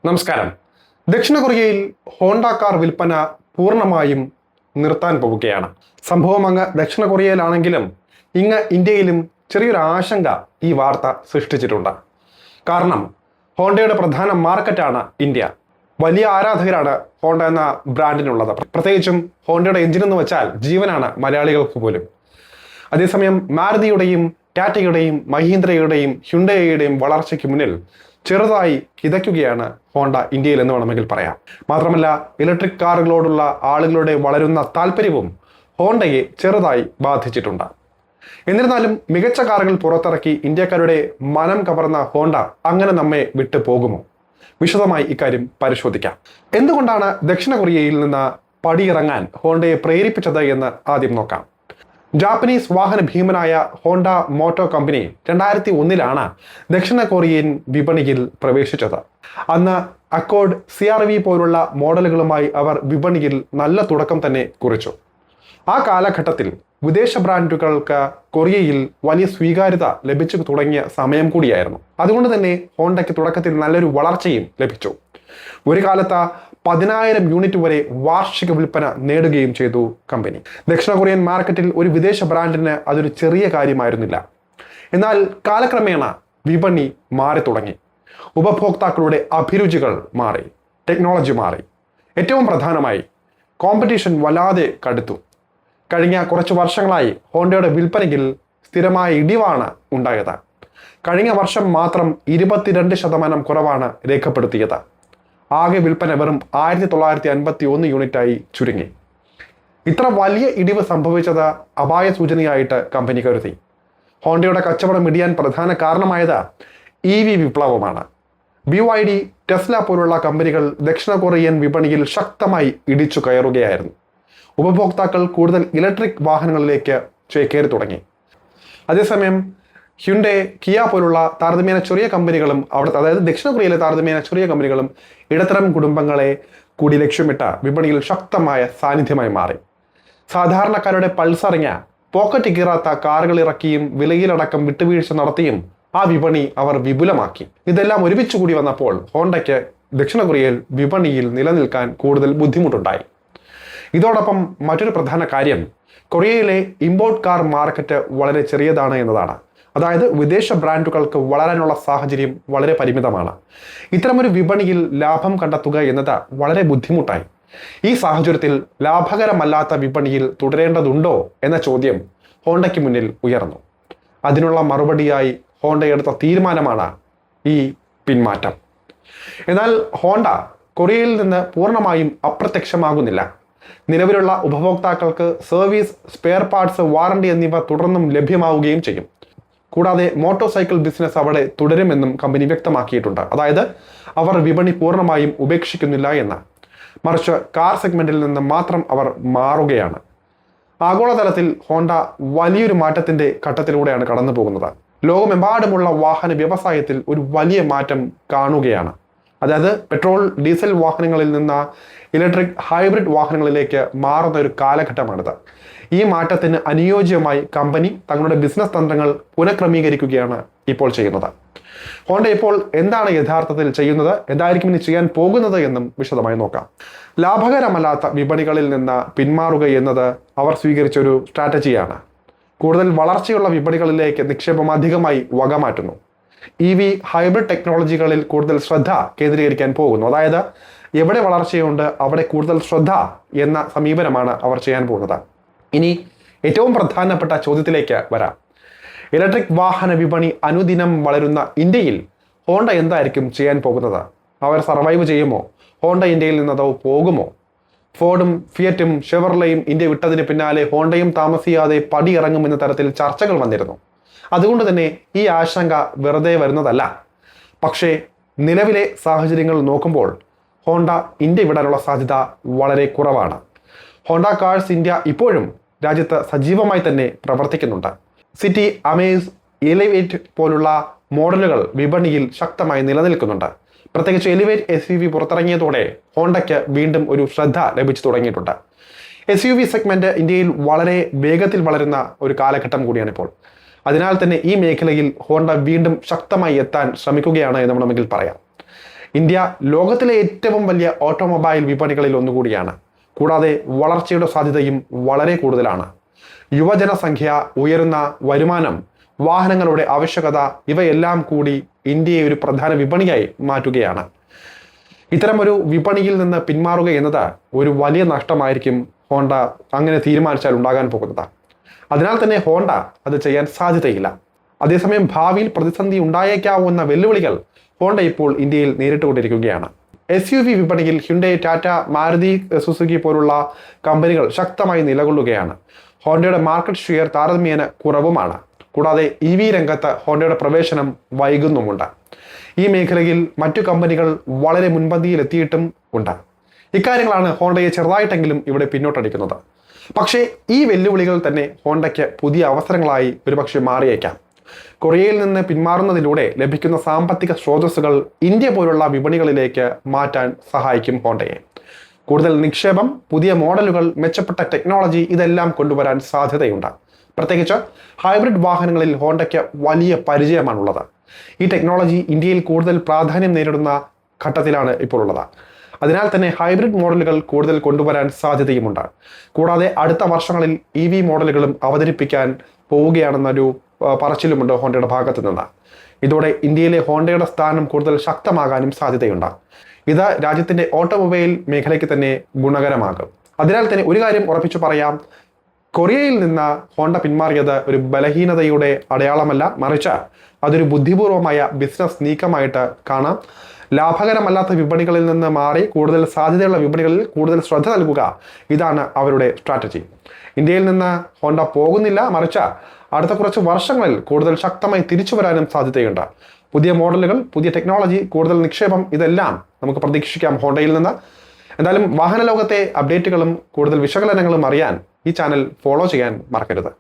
നമസ്കാരം. ദക്ഷിണ കൊറിയയിൽ ഹോണ്ട കാർ വിൽപ്പന പൂർണ്ണമായും നിർത്താൻ പോവുകയാണ്. സംഭവം അങ്ങ് ദക്ഷിണ കൊറിയയിലാണെങ്കിലും ഇങ്ങ് ഇന്ത്യയിലും ചെറിയൊരു ആശങ്ക ഈ വാർത്ത സൃഷ്ടിച്ചിട്ടുണ്ട്. കാരണം ഹോണ്ടയുടെ പ്രധാന മാർക്കറ്റാണ് ഇന്ത്യ. വലിയ ആരാധകരാണ് ഹോണ്ട എന്ന ബ്രാൻഡിനുള്ളത്. പ്രത്യേകിച്ചും ഹോണ്ടയുടെ എഞ്ചിൻ എന്ന് വെച്ചാൽ ജീവനാണ് മലയാളികൾക്ക് പോലും. അതേസമയം മാരുതിയുടെയും ടാറ്റയുടെയും മഹീന്ദ്രയുടെയും ഹ്യുണ്ടൈയുടെയും വളർച്ചയ്ക്ക് മുന്നിൽ ചെറുതായി കിതയ്ക്കുകയാണ് ഹോണ്ട ഇന്ത്യയിൽ എന്ന് വേണമെങ്കിൽ പറയാം. മാത്രമല്ല, ഇലക്ട്രിക് കാറുകളോടുള്ള ആളുകളുടെ വളരുന്ന താല്പര്യവും ഹോണ്ടയെ ചെറുതായി ബാധിച്ചിട്ടുണ്ട്. എന്നിരുന്നാലും മികച്ച കാറുകൾ പുറത്തിറക്കി ഇന്ത്യക്കാരുടെ മനം കവർന്ന ഹോണ്ട അങ്ങനെ നമ്മെ വിട്ടു പോകുമോ? വിശദമായി ഇക്കാര്യം പരിശോധിക്കാം. എന്തുകൊണ്ടാണ് ദക്ഷിണ കൊറിയയിൽ നിന്ന് പടിയിറങ്ങാൻ ഹോണ്ടയെ പ്രേരിപ്പിച്ചത് എന്ന് ആദ്യം നോക്കാം. ജാപ്പനീസ് വാഹന ഭീമനായ ഹോണ്ട മോട്ടോ കമ്പനി 2001 ദക്ഷിണ കൊറിയൻ വിപണിയിൽ പ്രവേശിച്ചത്. അന്ന് അക്കോർഡ്, CR-V പോലുള്ള മോഡലുകളുമായി അവർ വിപണിയിൽ നല്ല തുടക്കം തന്നെ കുറിച്ചു. ആ കാലഘട്ടത്തിൽ വിദേശ ബ്രാൻഡുകൾക്ക് കൊറിയയിൽ വലിയ സ്വീകാര്യത ലഭിച്ചു തുടങ്ങിയ സമയം കൂടിയായിരുന്നു. അതുകൊണ്ട് തന്നെ ഹോണ്ടയ്ക്ക് തുടക്കത്തിൽ നല്ലൊരു വളർച്ചയും ലഭിച്ചു. ഒരു കാലത്ത് 10,000 യൂണിറ്റ് വരെ വാർഷിക വിൽപ്പന നേടുകയും ചെയ്തു കമ്പനി. ദക്ഷിണ കൊറിയൻ മാർക്കറ്റിൽ ഒരു വിദേശ ബ്രാൻഡിന് അതൊരു ചെറിയ കാര്യമായിരുന്നില്ല. എന്നാൽ കാലക്രമേണ വിപണി മാറി തുടങ്ങി. ഉപഭോക്താക്കളുടെ അഭിരുചികൾ മാറി, ടെക്നോളജി മാറി. ഏറ്റവും പ്രധാനമായി കോമ്പറ്റീഷൻ വല്ലാതെ കടുത്തു. കഴിഞ്ഞ കുറച്ച് വർഷങ്ങളായി ഹോണ്ടയുടെ വിൽപ്പനയിൽ സ്ഥിരമായ ഇടിവാണ് ഉണ്ടായത്. കഴിഞ്ഞ വർഷം മാത്രം 22% കുറവാണ് രേഖപ്പെടുത്തിയത്. ആകെ വിൽപ്പന വെറും 1951 യൂണിറ്റായി ചുരുങ്ങി. ഇത്ര വലിയ ഇടിവ് സംഭവിച്ചത് അപായ സൂചനയായിട്ട് കമ്പനി കരുതി. ഹോണ്ടയുടെ കച്ചവടം ഇടിയാൻ പ്രധാന കാരണമായത് EV വിപ്ലവമാണ്. BYD, ടെസ്ല പോലുള്ള കമ്പനികൾ ദക്ഷിണ കൊറിയൻ വിപണിയിൽ ശക്തമായി ഇടിച്ചു കയറുകയായിരുന്നു. ഉപഭോക്താക്കൾ കൂടുതൽ ഇലക്ട്രിക് വാഹനങ്ങളിലേക്ക് ചേക്കേറി തുടങ്ങി. അതേസമയം ഹ്യുണ്ടൈ, കിയ പോലുള്ള താരതമ്യേന ചെറിയ കമ്പനികളും അതായത് ദക്ഷിണ കൊറിയയിലെ താരതമ്യേന ചെറിയ കമ്പനികളും ഇടത്തരം കുടുംബങ്ങളെ കൂടി ലക്ഷ്യമിട്ട വിപണിയിൽ ശക്തമായ സാന്നിധ്യമായി മാറി. സാധാരണക്കാരുടെ പൾസറിഞ്ഞ പോക്കറ്റ് കീറാത്ത കാറുകൾ ഇറക്കിയും വിലയിലടക്കം വിട്ടുവീഴ്ച നടത്തിയും ആ വിപണി അവർ വിപുലമാക്കി. ഇതെല്ലാം ഒരുമിച്ച് കൂടി വന്നപ്പോൾ ഹോണ്ടയ്ക്ക് ദക്ഷിണ കൊറിയയിൽ വിപണിയിൽ നിലനിൽക്കാൻ കൂടുതൽ ബുദ്ധിമുട്ടുണ്ടായി. ഇതോടൊപ്പം മറ്റൊരു പ്രധാന കാര്യം കൊറിയയിലെ ഇമ്പോർട്ട് കാർ മാർക്കറ്റ് വളരെ ചെറിയതാണ് എന്നതാണ്. അതായത് വിദേശ ബ്രാൻഡുകൾക്ക് വളരാനുള്ള സാഹചര്യം വളരെ പരിമിതമാണ്. ഇത്തരമൊരു വിപണിയിൽ ലാഭം കണ്ടെത്തുക എന്നത് വളരെ ബുദ്ധിമുട്ടായി. ഈ സാഹചര്യത്തിൽ ലാഭകരമല്ലാത്ത വിപണിയിൽ തുടരേണ്ടതുണ്ടോ എന്ന ചോദ്യം ഹോണ്ടയ്ക്ക് മുന്നിൽ ഉയർന്നു. അതിനുള്ള മറുപടിയായി ഹോണ്ട എടുത്ത തീരുമാനമാണ് ഈ പിന്മാറ്റം. എന്നാൽ ഹോണ്ട കൊറിയയിൽ നിന്ന് പൂർണ്ണമായും അപ്രത്യക്ഷമാകുന്നില്ല. നിലവിലുള്ള ഉപഭോക്താക്കൾക്ക് സർവീസ്, സ്പെയർ പാർട്സ്, വാറണ്ടി എന്നിവ തുടർന്നും ലഭ്യമാവുകയും ചെയ്യും. കൂടാതെ മോട്ടോർ സൈക്കിൾ ബിസിനസ് അവിടെ തുടരുമെന്നും കമ്പനി വ്യക്തമാക്കിയിട്ടുണ്ട്. അതായത് അവർ വിപണി പൂർണ്ണമായും ഉപേക്ഷിക്കുന്നില്ല എന്ന്. മറിച്ച് കാർ സെഗ്മെന്റിൽ നിന്ന് മാത്രം അവർ മാറുകയാണ്. ആഗോളതലത്തിൽ ഹോണ്ട വലിയൊരു മാറ്റത്തിന്റെ ഘട്ടത്തിലൂടെയാണ് കടന്നു പോകുന്നത്. ലോകമെമ്പാടുമുള്ള വാഹന വ്യവസായത്തിൽ ഒരു വലിയ മാറ്റം കാണുകയാണ്. അതായത് പെട്രോൾ, ഡീസൽ വാഹനങ്ങളിൽ നിന്ന് ഇലക്ട്രിക്, ഹൈബ്രിഡ് വാഹനങ്ങളിലേക്ക് മാറുന്ന ഒരു കാലഘട്ടമാണിത്. ഈ മാറ്റത്തിന് അനുയോജ്യമായി കമ്പനി തങ്ങളുടെ ബിസിനസ് തന്ത്രങ്ങൾ പുനഃക്രമീകരിക്കുകയാണ് ഇപ്പോൾ ചെയ്യുന്നത്. ഹോണ്ട ഇപ്പോൾ എന്താണ് യഥാർത്ഥത്തിൽ ചെയ്യുന്നത്, എന്തായിരിക്കും ഇനി ചെയ്യാൻ പോകുന്നത് എന്നും വിശദമായി നോക്കാം. ലാഭകരമല്ലാത്ത വിപണികളിൽ നിന്ന് പിന്മാറുക എന്നത് അവർ സ്വീകരിച്ചൊരു സ്ട്രാറ്റജിയാണ്. കൂടുതൽ വളർച്ചയുള്ള വിപണികളിലേക്ക് നിക്ഷേപം അധികമായി വകമാറ്റുന്നു. EV, ഹൈബ്രിഡ് ടെക്നോളജികളിൽ കൂടുതൽ ശ്രദ്ധ കേന്ദ്രീകരിക്കാൻ പോകുന്നു. അതായത് എവിടെ വളർച്ചയുണ്ട് അവിടെ കൂടുതൽ ശ്രദ്ധ എന്ന സമീപനമാണ് അവർ ചെയ്യാൻ പോകുന്നത്. ഇനി ഏറ്റവും പ്രധാനപ്പെട്ട ചോദ്യത്തിലേക്ക് വരാം. ഇലക്ട്രിക് വാഹന വിപണി അനുദിനം വളരുന്ന ഇന്ത്യയിൽ ഹോണ്ട എന്തായിരിക്കും ചെയ്യാൻ പോകുന്നത്? അവർ സർവൈവ് ചെയ്യുമോ? ഹോണ്ട ഇന്ത്യയിൽ നിന്നതോ പോകുമോ? ഫോർഡും ഫിയറ്റും ഷെവർലെയും ഇന്ത്യ വിട്ടതിന് പിന്നാലെ ഹോണ്ടയും താമസിയാതെ പടിയിറങ്ങുമെന്ന തരത്തിൽ ചർച്ചകൾ വന്നിരുന്നു. അതുകൊണ്ട് തന്നെ ഈ ആശങ്ക വെറുതെ വരുന്നതല്ല. പക്ഷേ നിലവിലെ സാഹചര്യങ്ങൾ നോക്കുമ്പോൾ ഹോണ്ട ഇന്ത്യ വിടാനുള്ള സാധ്യത വളരെ കുറവാണ്. ഹോണ്ട കാഴ്സ് ഇന്ത്യ ഇപ്പോഴും രാജ്യത്ത് സജീവമായി തന്നെ പ്രവർത്തിക്കുന്നുണ്ട്. സിറ്റി, അമേസ്, എലിവേറ്റ് പോലുള്ള മോഡലുകൾ വിപണിയിൽ ശക്തമായി നിലനിൽക്കുന്നുണ്ട്. പ്രത്യേകിച്ച് എലിവേറ്റ് SUV പുറത്തിറങ്ങിയതോടെ ഹോണ്ടയ്ക്ക് വീണ്ടും ഒരു ശ്രദ്ധ ലഭിച്ചു തുടങ്ങിയിട്ടുണ്ട്. SUV സെഗ്മെന്റ് ഇന്ത്യയിൽ വളരെ വേഗത്തിൽ വളരുന്ന ഒരു കാലഘട്ടം കൂടിയാണിപ്പോൾ. അതിനാൽ തന്നെ ഈ മേഖലയിൽ ഹോണ്ട വീണ്ടും ശക്തമായി എത്താൻ ശ്രമിക്കുകയാണ് എന്ന് വേണമെങ്കിൽ പറയാം. ഇന്ത്യ ലോകത്തിലെ ഏറ്റവും വലിയ ഓട്ടോമൊബൈൽ വിപണികളിൽ ഒന്നുകൂടിയാണ്. കൂടാതെ വളർച്ചയുടെ സാധ്യതയും വളരെ കൂടുതലാണ്. യുവജനസംഖ്യ, ഉയരുന്ന വരുമാനം, വാഹനങ്ങളുടെ ആവശ്യകത ഇവയെല്ലാം കൂടി ഇന്ത്യയെ ഒരു പ്രധാന വിപണിയായി മാറ്റുകയാണ്. ഇത്തരം ഒരു വിപണിയിൽ നിന്ന് പിന്മാറുക എന്നത് ഒരു വലിയ നഷ്ടമായിരിക്കും ഹോണ്ട അങ്ങനെ തീരുമാനിച്ചാൽ ഉണ്ടാകാൻ പോകുന്നത്. അതിനാൽ തന്നെ ഹോണ്ട അത് ചെയ്യാൻ സാധ്യതയില്ല. അതേസമയം ഭാവിയിൽ പ്രതിസന്ധി ഉണ്ടായേക്കാവുന്ന വെല്ലുവിളികൾ ഹോണ്ട ഇപ്പോൾ ഇന്ത്യയിൽ നേരിട്ടുകൊണ്ടിരിക്കുകയാണ്. SUV വിപണിയിൽ ഹ്യുണ്ടായ്, ടാറ്റ, മാരുതി സുസുക്കി പോലുള്ള കമ്പനികൾ ശക്തമായി നിലകൊള്ളുകയാണ്. ഹോണ്ടയുടെ മാർക്കറ്റ് ഷെയർ താരതമ്യേന കുറവുമാണ്. കൂടാതെ EV രംഗത്ത് ഹോണ്ടയുടെ പ്രവേശനം വൈകുന്നുമുണ്ട്. ഈ മേഖലയിൽ മറ്റു കമ്പനികൾ വളരെ മുൻപന്തിയിൽ എത്തിയിട്ടും ഉണ്ട്. ഇക്കാര്യങ്ങളാണ് ഹോണ്ടയെ ചെറുതായിട്ടെങ്കിലും ഇവിടെ പിന്നോട്ടടിക്കുന്നത്. പക്ഷേ ഈ വെല്ലുവിളികൾ തന്നെ ഹോണ്ടയ്ക്ക് പുതിയ അവസരങ്ങളായി ഒരുപക്ഷെ മാറിയേക്കാം. കൊറിയയിൽ നിന്ന് പിന്മാറുന്നതിലൂടെ ലഭിക്കുന്ന സാമ്പത്തിക സ്രോതസ്സുകൾ ഇന്ത്യ പോലുള്ള വിപണികളിലേക്ക് മാറ്റാൻ സഹായിക്കും ഹോണ്ടയെ. കൂടുതൽ നിക്ഷേപം, പുതിയ മോഡലുകൾ, മെച്ചപ്പെട്ട ടെക്നോളജി ഇതെല്ലാം കൊണ്ടുവരാൻ സാധ്യതയുണ്ട്. പ്രത്യേകിച്ച് ഹൈബ്രിഡ് വാഹനങ്ങളിൽ ഹോണ്ടയ്ക്ക് വലിയ പരിചയമാണുള്ളത്. ഈ ടെക്നോളജി ഇന്ത്യയിൽ കൂടുതൽ പ്രാധാന്യം നേരിടുന്ന ഘട്ടത്തിലാണ് ഇപ്പോൾ ഉള്ളത്. അതിനാൽ തന്നെ ഹൈബ്രിഡ് മോഡലുകൾ കൂടുതൽ കൊണ്ടുവരാൻ സാധ്യതയുമുണ്ട്. കൂടാതെ അടുത്ത വർഷങ്ങളിൽ EV മോഡലുകളും അവതരിപ്പിക്കാൻ പോവുകയാണെന്നൊരു പറച്ചിലുമുണ്ട് ഹോണ്ടയുടെ ഭാഗത്തു നിന്ന്. ഇതോടെ ഇന്ത്യയിലെ ഹോണ്ടയുടെ സ്ഥാനം കൂടുതൽ ശക്തമാകാനും സാധ്യതയുണ്ട്. ഇത് രാജ്യത്തിന്റെ ഓട്ടോമൊബൈൽ മേഖലയ്ക്ക് തന്നെ ഗുണകരമാകും. അതിനാൽ തന്നെ ഒരു കാര്യം ഉറപ്പിച്ചു പറയാം, കൊറിയയിൽ നിന്ന് ഹോണ്ട പിന്മാറിയത് ഒരു ബലഹീനതയുടെ അടയാളമല്ല, മറിച്ച് അതൊരു ബുദ്ധിപൂർവമായ ബിസിനസ് നീക്കമായിട്ട് കാണാം. ലാഭകരമല്ലാത്ത വിപണികളിൽ നിന്ന് മാറി കൂടുതൽ സാധ്യതയുള്ള വിപണികളിൽ കൂടുതൽ ശ്രദ്ധ നൽകുക, ഇതാണ് അവരുടെ സ്ട്രാറ്റജി. ഇന്ത്യയിൽ നിന്ന് ഹോണ്ട പോകുന്നില്ല, മറിച്ച് അടുത്ത കുറച്ച് വർഷങ്ങളിൽ കൂടുതൽ ശക്തമായി തിരിച്ചു വരാനും സാധ്യതയുണ്ട്. പുതിയ മോഡലുകൾ, പുതിയ ടെക്നോളജി, കൂടുതൽ നിക്ഷേപം ഇതെല്ലാം നമുക്ക് പ്രതീക്ഷിക്കാം ഹോണ്ടയിൽ നിന്ന്. എന്തായാലും വാഹന ലോകത്തെ അപ്ഡേറ്റുകളും കൂടുതൽ വിശകലനങ്ങളും അറിയാൻ ഈ ചാനൽ ഫോളോ ചെയ്യാൻ മറക്കരുത്.